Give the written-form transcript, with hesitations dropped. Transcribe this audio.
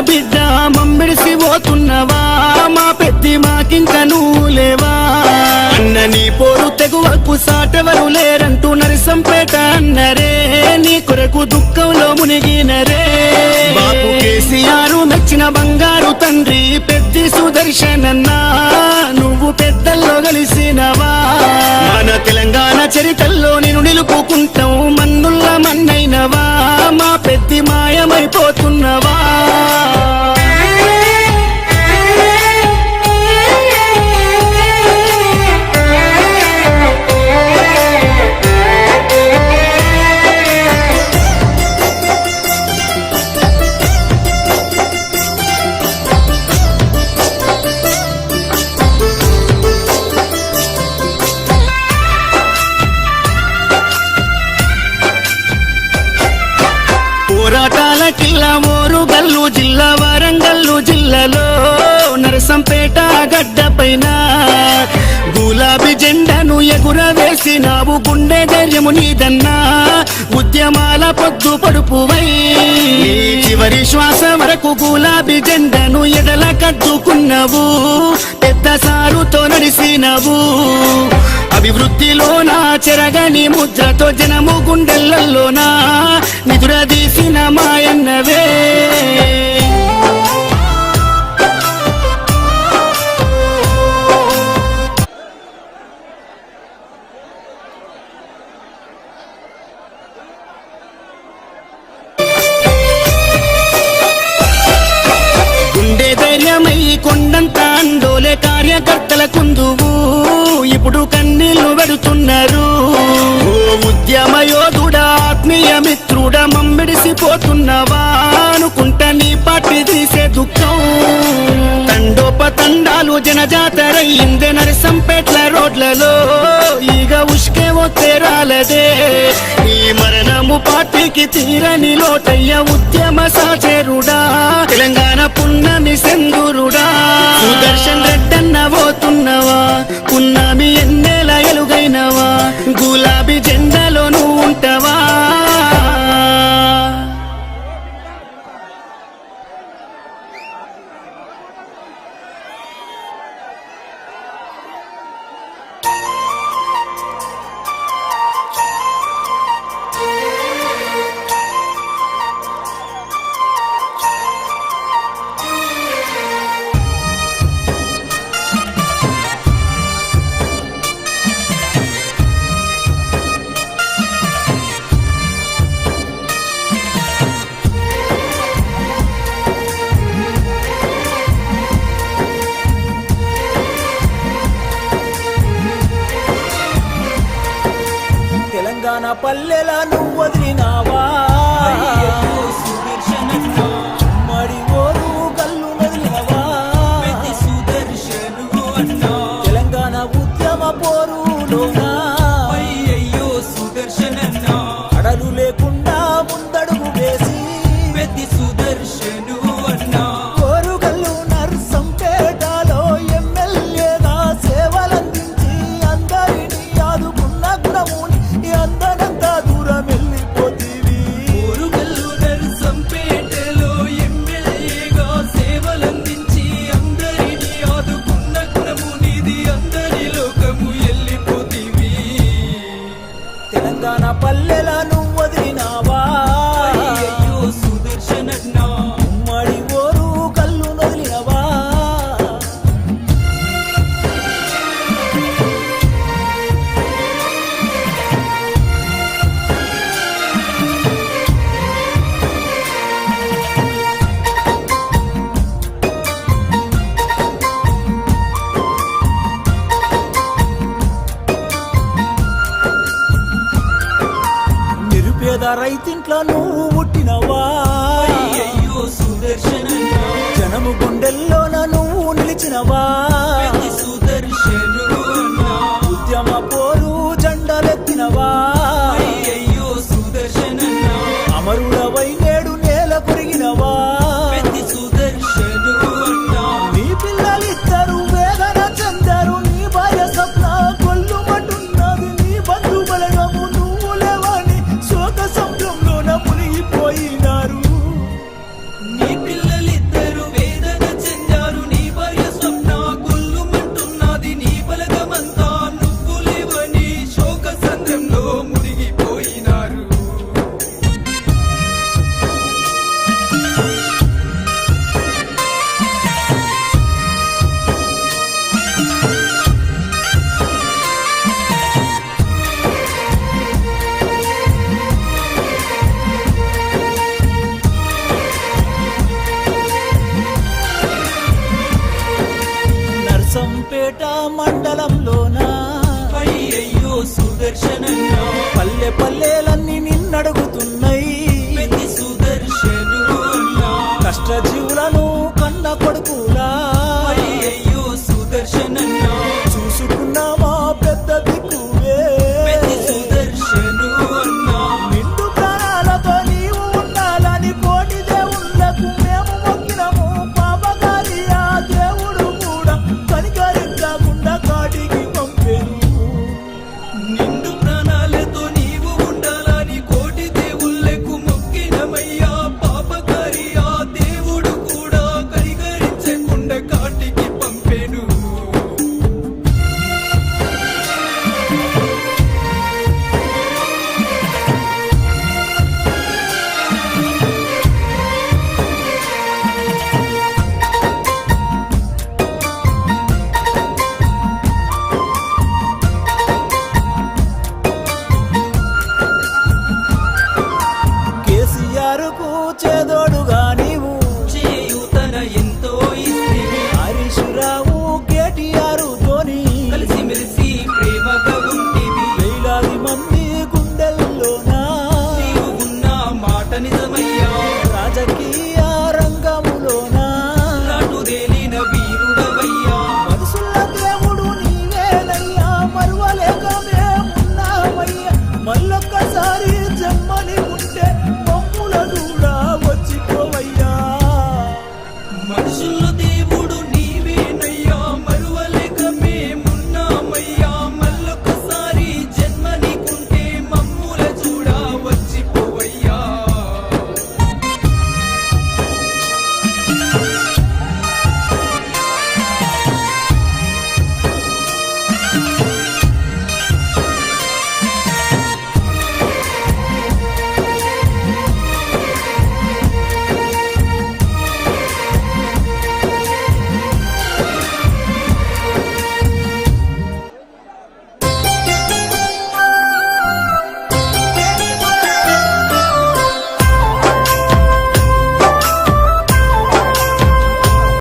బిడ్డ మమ్మిడిసి పోతున్నవా మా పెద్ది మాకింక నువ్వు లేవా అన్న నీ పోరు తెగువకు సాటెవరు లేరంటూ నరసంపేట అన్నరే నీ కొరకు దుఃఖంలో మునిగినరే బాపు కేసీఆర్ మెచ్చిన బంగారు తండ్రి పెద్ది సుదర్శనన్నా నువ్వు పెద్దల్లో కలిసినవా మన తెలంగాణ చరిత్రలో నేను నిలుపుకుంటాం మన్నుల్ల మన్నైనవా మా పెద్ది మాయమైపోతున్నవా పోరాటాల కిల్లా ఓరుగల్లు జిల్లా వరంగల్లు జిల్లాలో నరసంపేట గడ్డ పైన గులాబీ జెండాను ఎగురవేసినావు గుండె ధైర్యము నీదన్నా ఉద్యమాల పొద్దు పడుపువై చివరి శ్వాస వరకు గులాబీ జెండాను ఎడల కట్టుకున్నావు పెద్ద సారుతో నడిసినవు అభివృద్ధిలోనా చెరగని ముద్రతో జనము గుండెలలోనా నిదురదీసిన మాయన్నవే గుండె ధైర్యమై కొండంత అండోలే కార్యకర్తల కుందువు ఇప్పుడు కన్నీళ్లు పెడుతున్నారు ఓ ఉద్యమ యోధుడా ఆత్మీయ మిత్రుడా మమ్మిడిసిపోతున్నవా అనుకుంటా నీ పార్టీ తీసే దుఃఖం తండోపతండాలు జనజాతరయ్యిందే నరసంపేట్ల రోడ్లలో ఈగ ఉష్కే వస్తే రాలదే ఈ మరణము పార్టీకి తీరని లోటయ్య ఉద్యమ సాచేరుడా తెలంగాణ పున్నమి సెందురుడా సుదర్శన్ రెడ్డన్న పోతున్నవా పున్నమి ఎన్నేల ఎలుగైనవా గులాబీ జెండాలో నువ్వు ఉంటావా తెలంగాణ పల్లెల నువ్వు వదిలినావా ఉమ్మడి ఓరు కల్లు వదిలినవా తెలంగాణ ఉద్యమ పోరులోనా అడలు లేకుండా ముందడుగు వేసి ఓరుగల్లు నర్సంపేటలో ఎమ్మెల్యేగా సేవలందించి అందరినీ ఆదుకున్న గుణముని అందనంత దూరం వెళ్ళిపోతీవి ఓరుగల్లు నర్సంపేటలో ఎమ్మెల్యేగా సేవలందించి అందరినీ ఆదుకున్న గుణము నీది అందరి లోకము వెళ్ళిపోతీవి తెలంగాణ పల్లెల నువ్వు వదిలినావా అయ్యయ్యో సుదర్శనన్నా ఉమ్మడి ఓరు కల్లు వదిలినవా నిరుపేద రైతింట్లో నువ్వు పుట్టినవా అయ్యయ్యో సుదర్శనన్నా జనము గుండెల్లోన నువ్వు నిలిచినవా సుదర్శను అన్నా ఉద్యమ పోరు జెండలెత్తినవా అయ్యయ్యో సుదర్శనన్నా అమరుడవై నేడు నేల కొరిగినవా సుదర్శను అన్నా నీ పిల్లలిద్దరు వేదన చెందారు నీ భార్య సప్న కొల్లుమంటున్నది నీ బంధు బలగము నువ్వు లేవని శోక సముద్రంలోన మునిగిపోయినారు నీ పిల్లలిద్దరు వరకు చేదోడుగా నీవు చేయూతన ఎంతో ఇస్తివి హరీష్ రావు కేటీఆర్ తోని కలిసిమెలిసి ప్రేమగా ఉంటివి వేలాది మంది గుండెల్లోనా నీవు ఉన్న మాట నిజమయ్యా రాజకీయ